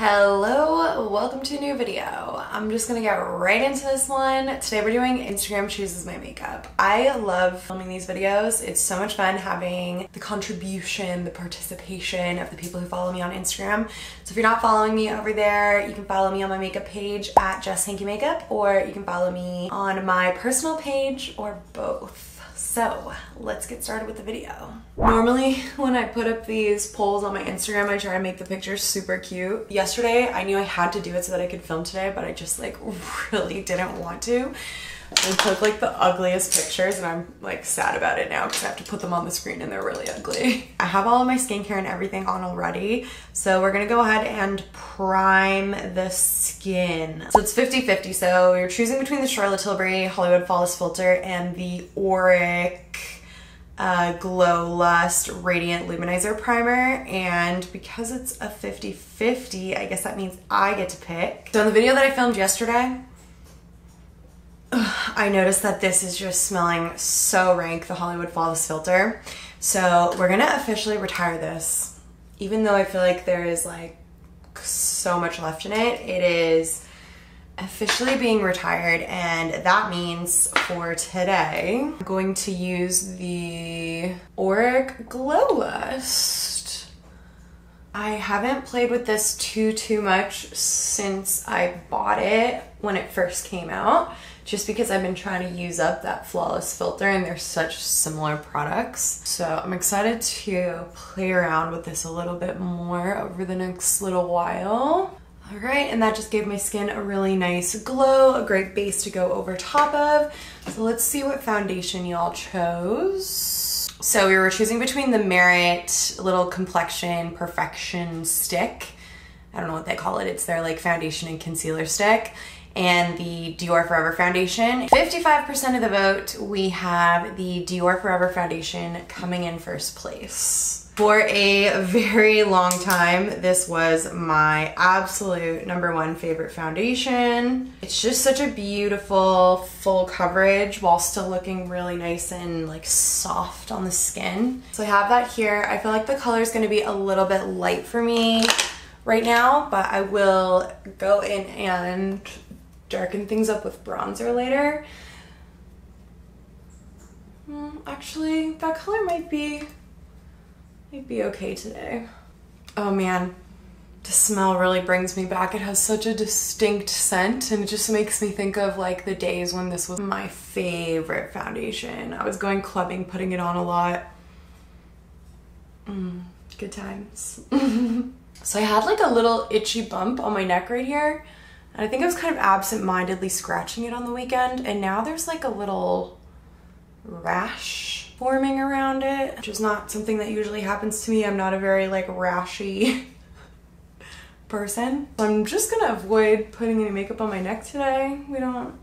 Hello, welcome to a new video. I'm just gonna get right into this one. Today we're doing Instagram chooses my makeup. I love filming these videos. It's so much fun having the contribution, the participation of the people who follow me on Instagram. So if you're not following me over there, you can follow me on my makeup page at Just Hanky Makeup, or you can follow me on my personal page, or both. So let's get started with the video. Normally when I put up these polls on my Instagram, I try to make the pictures super cute. Yesterday I knew I had to do it so that I could film today, but I just like really didn't want to. I took like the ugliest pictures and I'm like sad about it now because I have to put them on the screen and they're really ugly. I have all of my skincare and everything on already. So we're gonna go ahead and prime the skin. So it's 50-50. So you're choosing between the Charlotte Tilbury Hollywood Flawless Filter and the Auric Glow Lust Radiant Luminizer Primer. And because it's a 50-50, I guess that means I get to pick. So in the video that I filmed yesterday, I noticed that this is just smelling so rank, the Hollywood Flawless Filter. So we're gonna officially retire this. Even though I feel like there is like so much left in it, it is officially being retired, and that means for today, I'm going to use the Auric Glow Lust. I haven't played with this too much since I bought it when it first came out, just because I've been trying to use up that Flawless filter and they're such similar products. So I'm excited to play around with this a little bit more over the next little while. All right, and that just gave my skin a really nice glow, a great base to go over top of. So let's see what foundation y'all chose. So we were choosing between the Merit little complexion perfection stick. I don't know what they call it. It's their like foundation and concealer stick, and the Dior Forever foundation. 55% of the vote, we have the Dior Forever foundation coming in first place. For a very long time, this was my absolute #1 favorite foundation. It's just such a beautiful full coverage while still looking really nice and like soft on the skin. So I have that here. I feel like the color is gonna be a little bit light for me right now, but I will go in and darken things up with bronzer later. Actually, that color might be okay today. Oh man, the smell really brings me back. It has such a distinct scent and it just makes me think of like the days when this was my favorite foundation. I was going clubbing, putting it on a lot. Good times. So I had like a little itchy bump on my neck right here. And I think I was kind of absent-mindedly scratching it on the weekend, and now there's like a little rash forming around it, which is not something that usually happens to me. I'm not a very like rashy person. So I'm just gonna avoid putting any makeup on my neck today. We don't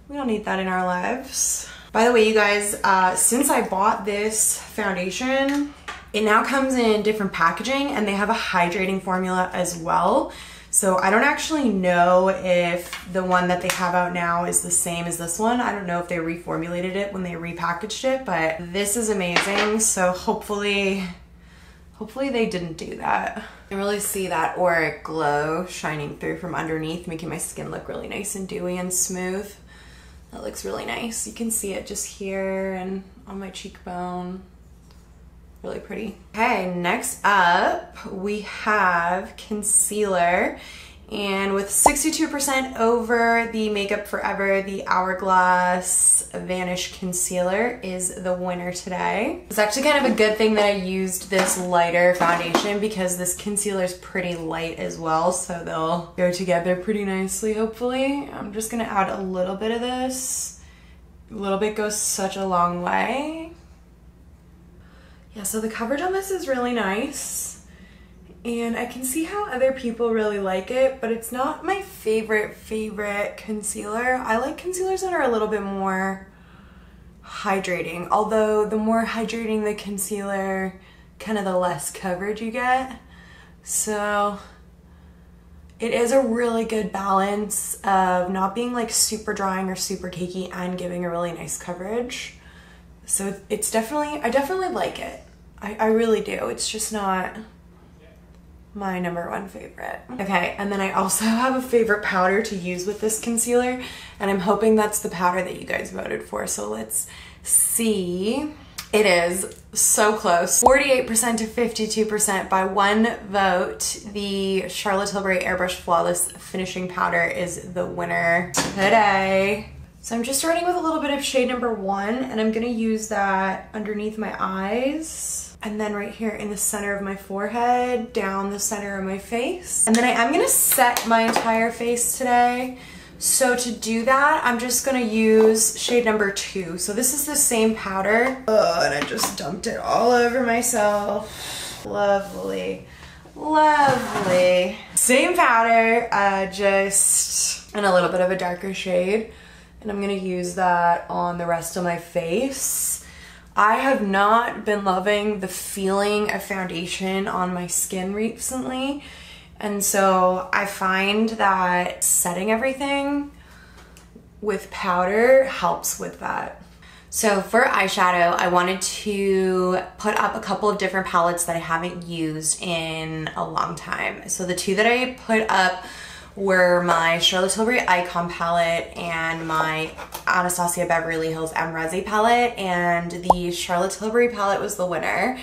need that in our lives. By the way, you guys, since I bought this foundation, it now comes in different packaging and they have a hydrating formula as well. So I don't actually know if the one that they have out now is the same as this one. I don't know if they reformulated it when they repackaged it, but this is amazing. So hopefully they didn't do that. I can really see that Auric glow shining through from underneath, making my skin look really nice and dewy and smooth. That looks really nice. You can see it just here and on my cheekbone. Really pretty. Okay, next up we have concealer, and with 62% over the Makeup Forever, the Hourglass Vanish Concealer is the winner today. It's actually kind of a good thing that I used this lighter foundation because this concealer is pretty light as well, so they'll go together pretty nicely, hopefully. I'm just gonna add a little bit of this. A little bit goes such a long way. Yeah, so the coverage on this is really nice, and I can see how other people really like it, but it's not my favorite concealer. I like concealers that are a little bit more hydrating, although the more hydrating the concealer, kind of the less coverage you get. So it is a really good balance of not being like super drying or super cakey and giving a really nice coverage. So it's definitely, I definitely like it. I really do. It's just not my #1 favorite. Okay, and then I also have a favorite powder to use with this concealer, and I'm hoping that's the powder that you guys voted for, so let's see. It is so close. 48% to 52% by 1 vote. The Charlotte Tilbury Airbrush Flawless Finishing Powder is the winner today. So I'm just starting with a little bit of shade #1, and I'm gonna use that underneath my eyes, and then right here in the center of my forehead, down the center of my face. And then I am gonna set my entire face today. So to do that, I'm just gonna use shade #2. So this is the same powder. Oh, and I just dumped it all over myself. Lovely, lovely. Same powder, just in a little bit of a darker shade. And I'm gonna use that on the rest of my face. I have not been loving the feeling of foundation on my skin recently. And so I find that setting everything with powder helps with that. So for eyeshadow, I wanted to put up a couple of different palettes that I haven't used in a long time. So the two that I put up were my Charlotte Tilbury Icon palette and my Anastasia Beverly Hills M Resi palette, and the Charlotte Tilbury palette was the winner,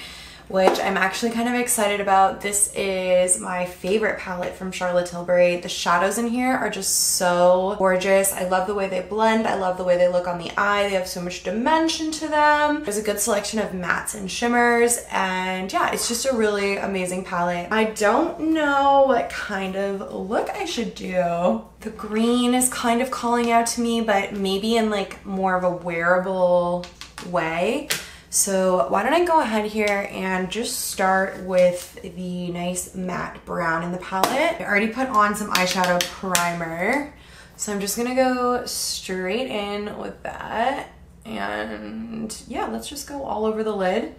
which I'm actually kind of excited about. This is my favorite palette from Charlotte Tilbury. The shadows in here are just so gorgeous. I love the way they blend. I love the way they look on the eye. They have so much dimension to them. There's a good selection of mattes and shimmers, and yeah, it's just a really amazing palette. I don't know what kind of look I should do. The green is kind of calling out to me, but maybe in like more of a wearable way. So why don't I go ahead here and just start with the nice matte brown in the palette. I already put on some eyeshadow primer, so I'm just gonna go straight in with that. And yeah, let's just go all over the lid.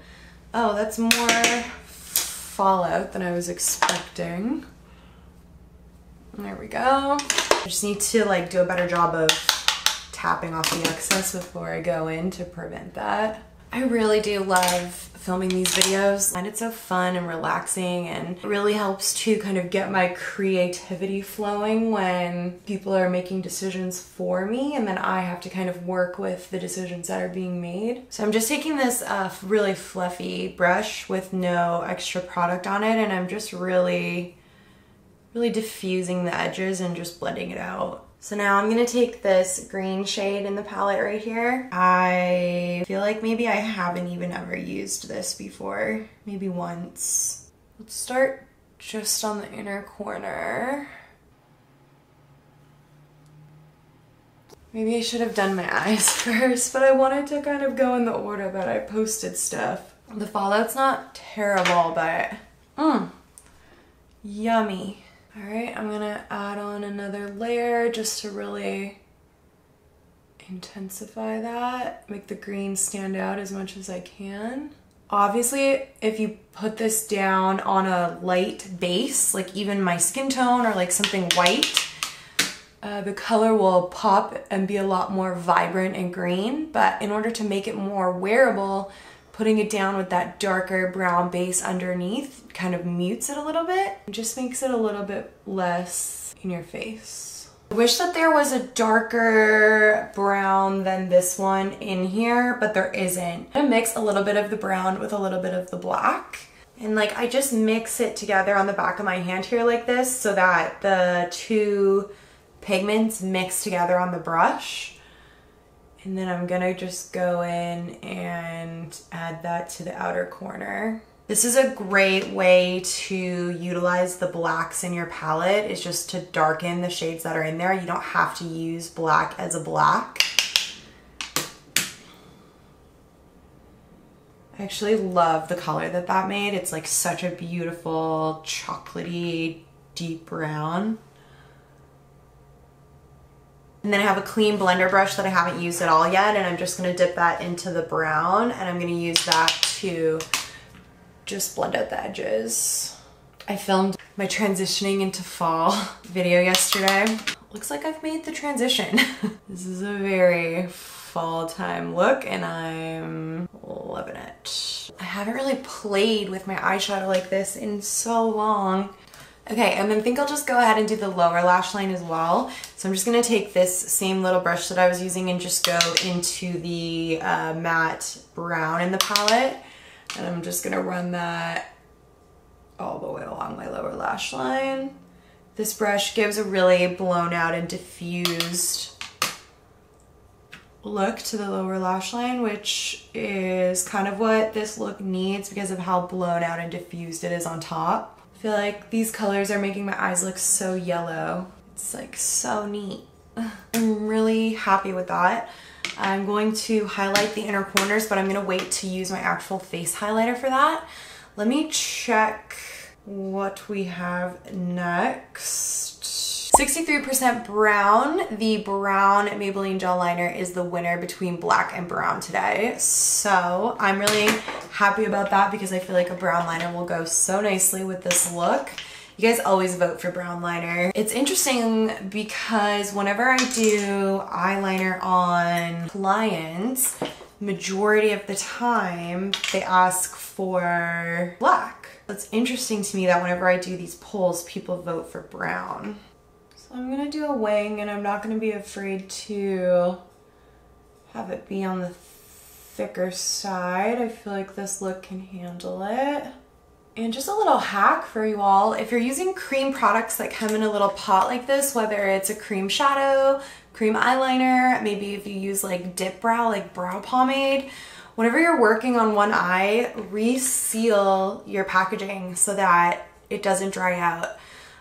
Oh, that's more fallout than I was expecting. There we go. I just need to like do a better job of tapping off the excess before I go in to prevent that. I really do love filming these videos, and it's so fun and relaxing, and it really helps to kind of get my creativity flowing when people are making decisions for me, and then I have to kind of work with the decisions that are being made. So I'm just taking this really fluffy brush with no extra product on it, and I'm just really diffusing the edges and just blending it out. So now I'm gonna take this green shade in the palette right here. I feel like maybe I haven't even ever used this before, maybe once. Let's start just on the inner corner. Maybe I should have done my eyes first, but I wanted to kind of go in the order that I posted stuff. The fallout's not terrible, but yummy. All right, I'm gonna add on another layer just to really intensify that, make the green stand out as much as I can. Obviously, if you put this down on a light base, like even my skin tone or like something white, the color will pop and be a lot more vibrant and green. But in order to make it more wearable, putting it down with that darker brown base underneath kind of mutes it a little bit. It just makes it a little bit less in your face. I wish that there was a darker brown than this one in here, but there isn't. I'm gonna mix a little bit of the brown with a little bit of the black. And like I just mix it together on the back of my hand here like this so that the two pigments mix together on the brush. And then I'm gonna just go in and add that to the outer corner. This is a great way to utilize the blacks in your palette, is just to darken the shades that are in there. You don't have to use black as a black. I actually love the color that that made. It's like such a beautiful chocolatey deep brown. And then I have a clean blender brush that I haven't used at all yet, and I'm just gonna dip that into the brown, and I'm gonna use that to just blend out the edges. I filmed my transitioning into fall video yesterday. Looks like I've made the transition. This is a very fall time look and I'm loving it. I haven't really played with my eyeshadow like this in so long. Okay, and then I think I'll just go ahead and do the lower lash line as well. So I'm just gonna take this same little brush that I was using and just go into the matte brown in the palette. And I'm just gonna run that all the way along my lower lash line. This brush gives a really blown out and diffused look to the lower lash line, which is kind of what this look needs because of how blown out and diffused it is on top. I feel like these colors are making my eyes look so yellow. It's like so neat. I'm really happy with that. I'm going to highlight the inner corners, but I'm gonna wait to use my actual face highlighter for that. Let me check what we have next. 63% brown. The brown Maybelline gel liner is the winner between black and brown today. So I'm really happy about that because I feel like a brown liner will go so nicely with this look. You guys always vote for brown liner. It's interesting because whenever I do eyeliner on clients, majority of the time they ask for black. It's interesting to me that whenever I do these polls, people vote for brown. So I'm gonna do a wing and I'm not gonna be afraid to have it be on the thicker side. I feel like this look can handle it. And just a little hack for you all, if you're using cream products that come in a little pot like this, whether it's a cream shadow, cream eyeliner, maybe if you use like dip brow, like brow pomade, whenever you're working on one eye, reseal your packaging so that it doesn't dry out.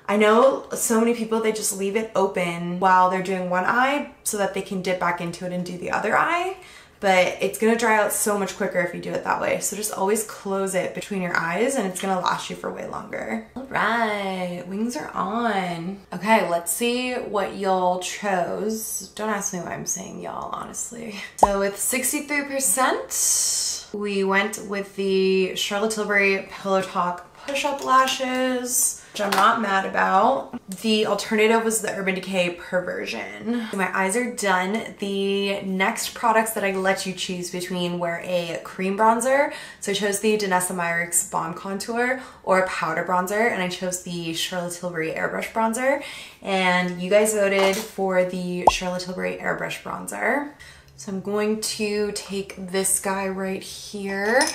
I know so many people, they just leave it open while they're doing one eye so that they can dip back into it and do the other eye. But it's gonna dry out so much quicker if you do it that way. So just always close it between your eyes and it's gonna last you for way longer. All right, wings are on. Okay, let's see what y'all chose. Don't ask me why I'm saying y'all, honestly. So with 63%, we went with the Charlotte Tilbury Pillow Talk push-up lashes, which I'm not mad about. The alternative was the Urban Decay Perversion. My eyes are done. The next products that I let you choose between were a cream bronzer. So I chose the Danessa Myricks Balm Contour or a powder bronzer, and I chose the Charlotte Tilbury Airbrush Bronzer. And you guys voted for the Charlotte Tilbury Airbrush Bronzer. So I'm going to take this guy right here.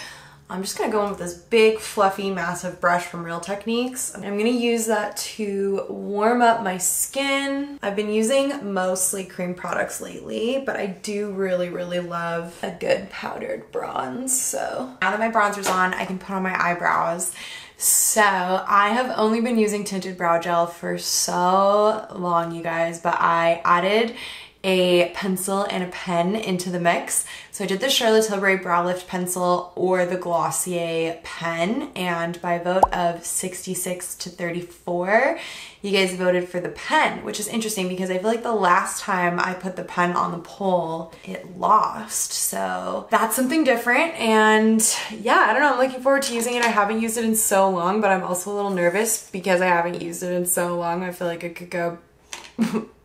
I'm just gonna go in with this big, fluffy, massive brush from Real Techniques. I'm gonna use that to warm up my skin. I've been using mostly cream products lately, but I do really, really love a good powdered bronze. So now that my bronzer's on, I can put on my eyebrows. So I have only been using tinted brow gel for so long, you guys, but I added a pencil and a pen into the mix. So I did the Charlotte Tilbury Brow Lift Pencil or the Glossier pen, and by a vote of 66 to 34, you guys voted for the pen, which is interesting because I feel like the last time I put the pen on the poll, it lost. So that's something different, and yeah, I don't know, I'm looking forward to using it. I haven't used it in so long, but I'm also a little nervous because I haven't used it in so long. I feel like it could go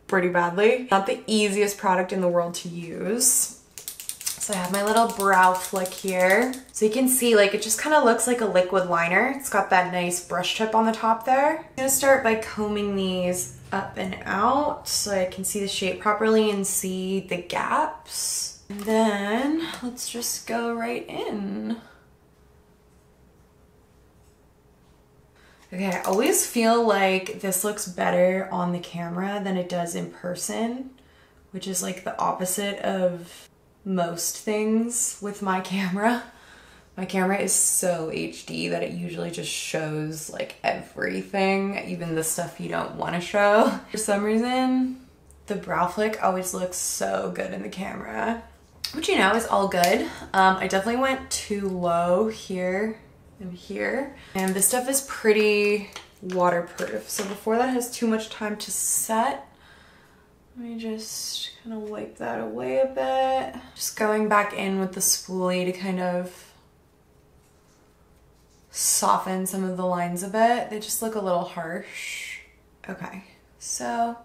pretty badly. Not the easiest product in the world to use. So I have my little brow flick here. So you can see, like, it just kind of looks like a liquid liner. It's got that nice brush tip on the top there. I'm gonna start by combing these up and out so I can see the shape properly and see the gaps. And then let's just go right in. Okay, I always feel like this looks better on the camera than it does in person, which is like the opposite of most things with my camera. My camera is so HD that it usually just shows like everything, even the stuff you don't want to show. For some reason, the brow flick always looks so good in the camera, which, you know, is all good. I definitely went too low here and here, and this stuff is pretty waterproof, so before that has too much time to set, let me just kind of wipe that away a bit. Just going back in with the spoolie to kind of soften some of the lines a bit. They just look a little harsh. Okay, so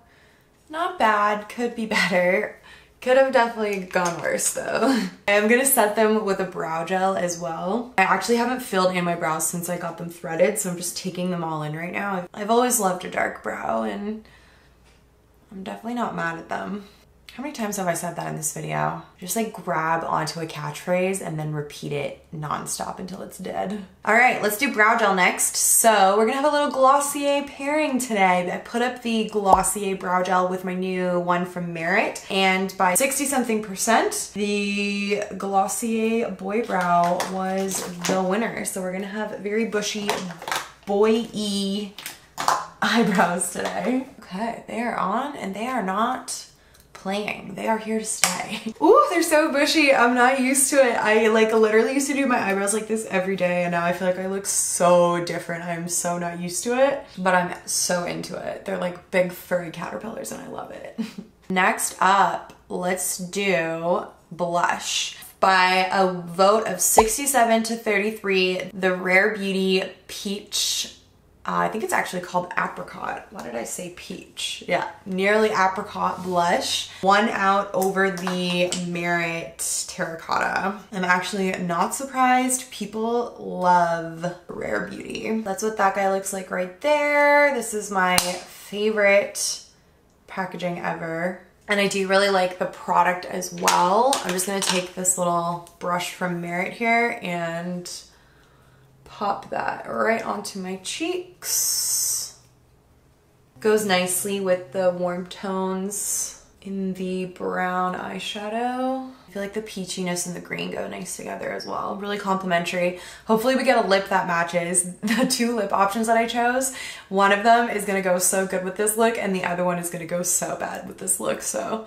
not bad, could be better. Could have definitely gone worse though. I'm gonna set them with a brow gel as well. I actually haven't filled in my brows since I got them threaded, so I'm just taking them all in right now. I've always loved a dark brow and I'm definitely not mad at them. How many times have I said that in this video? Just like grab onto a catchphrase and then repeat it nonstop until it's dead. All right, let's do brow gel next. So we're gonna have a little Glossier pairing today. I put up the Glossier Brow Gel with my new one from Merit, and by 60-something%, the Glossier Boy Brow was the winner. So we're gonna have very bushy, boy-y eyebrows today. Okay, they are on and they are not playing. They are here to stay. Ooh, they're so bushy. I'm not used to it. I like literally used to do my eyebrows like this every day, and now I feel like I look so different. I'm so not used to it, but I'm so into it. They're like big furry caterpillars and I love it. Next up, let's do blush. By a vote of 67-33, the Rare Beauty Peach, I think it's actually called Apricot. Why did I say peach? Yeah, nearly apricot blush won out over the Merit Terracotta. I'm actually not surprised. People love Rare Beauty. That's what that guy looks like right there. This is my favorite packaging ever. And I do really like the product as well. I'm just gonna take this little brush from Merit here and pop that right onto my cheeks. Goes nicely with the warm tones in the brown eyeshadow. I feel like the peachiness and the green go nice together as well. Really complimentary. Hopefully we get a lip that matches. The two lip options that I chose, one of them is gonna go so good with this look and the other one is gonna go so bad with this look. So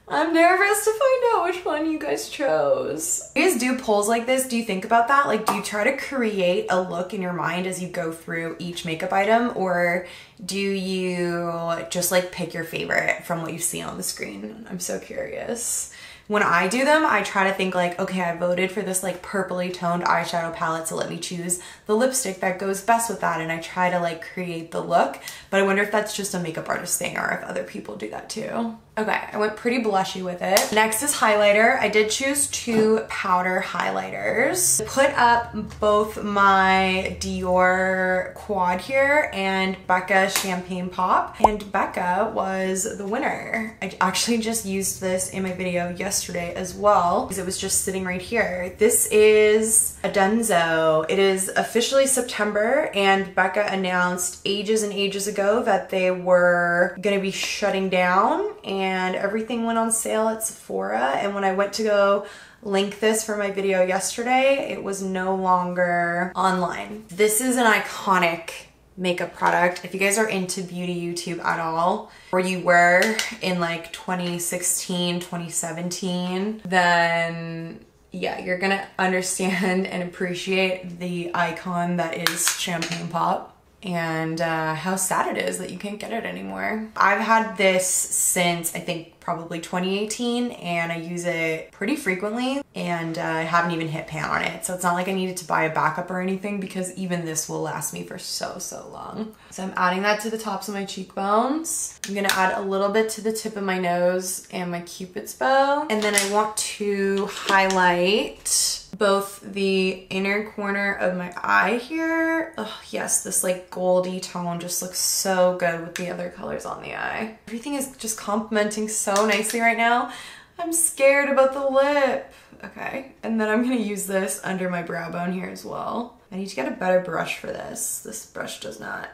I'm nervous to find out which one you guys chose. You guys do polls like this, do you think about that? Like, do you try to create a look in your mind as you go through each makeup item, or do you just like pick your favorite from what you see on the screen? I'm so curious. When I do them, I try to think like, okay, I voted for this like purpley toned eyeshadow palette, so let me choose the lipstick that goes best with that, and I try to like create the look. But I wonder if that's just a makeup artist thing or if other people do that too. Okay, I went pretty blushy with it. Next is highlighter. I did choose two powder highlighters. Put up both my Dior Quad here and Becca Champagne Pop, and Becca was the winner. I actually just used this in my video yesterday as well because it was just sitting right here. This is a Dunzo. It is officially September, and Becca announced ages and ages ago that they were gonna be shutting down, and everything went on sale at Sephora. And when I went to go link this for my video yesterday, it was no longer online. This is an iconic makeup product. If you guys are into beauty YouTube at all, or you were in like 2016, 2017, then yeah, you're gonna understand and appreciate the icon that is Champagne Pop, and how sad it is that you can't get it anymore. I've had this since I think probably 2018, and I use it pretty frequently, and I haven't even hit pan on it. So it's not like I needed to buy a backup or anything, because even this will last me for so long. So I'm adding that to the tops of my cheekbones. I'm gonna add a little bit to the tip of my nose and my Cupid's bow. And then I want to highlight both the inner corner of my eye here. Oh yes, this like goldy tone just looks so good with the other colors on the eye. Everything is just complementing so nicely right now. I'm scared about the lip. Okay, and then I'm gonna use this under my brow bone here as well. I need to get a better brush for this. This brush does not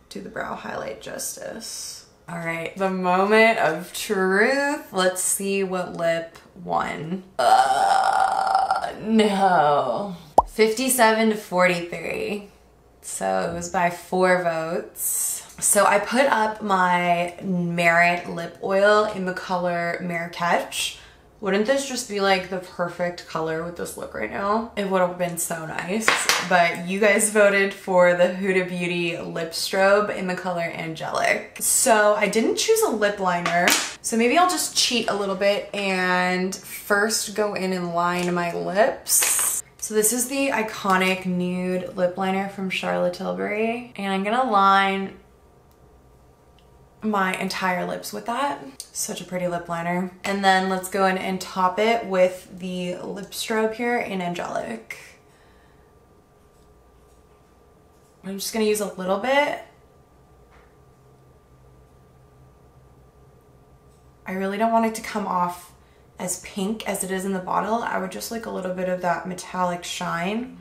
do the brow highlight justice. All right, the moment of truth. Let's see what lip won. No. 57-43. So it was by 4 votes. So I put up my Merit lip oil in the color Marrakech. Wouldn't this just be like the perfect color with this look right now? It would have been so nice. But you guys voted for the Huda Beauty lip strobe in the color Angelic. So I didn't choose a lip liner. So maybe I'll just cheat a little bit and first go in and line my lips. So this is the iconic nude lip liner from Charlotte Tilbury. And I'm gonna line my entire lips with that. Such a pretty lip liner. And then let's go in and top it with the lip strobe here in Angelic. I'm just gonna use a little bit. I really don't want it to come off as pink as it is in the bottle. I would just like a little bit of that metallic shine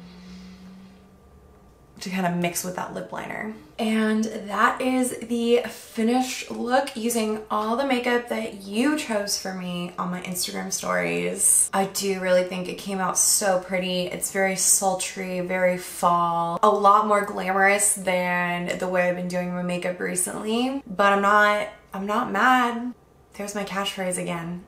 to kind of mix with that lip liner. And that is the finished look using all the makeup that you chose for me on my Instagram stories. I do really think it came out so pretty. It's very sultry, very fall, a lot more glamorous than the way I've been doing my makeup recently, but I'm not mad. There's my catchphrase again.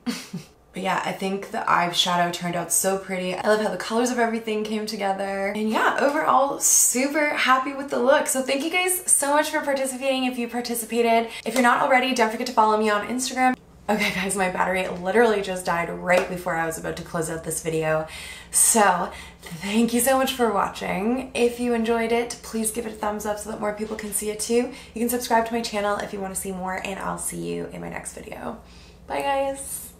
But yeah, I think the eyeshadow turned out so pretty. I love how the colors of everything came together. And yeah, overall, super happy with the look. So thank you guys so much for participating if you participated. If you're not already, don't forget to follow me on Instagram. Okay guys, my battery literally just died right before I was about to close out this video. So thank you so much for watching. If you enjoyed it, please give it a thumbs up so that more people can see it too. You can subscribe to my channel if you want to see more, and I'll see you in my next video. Bye guys.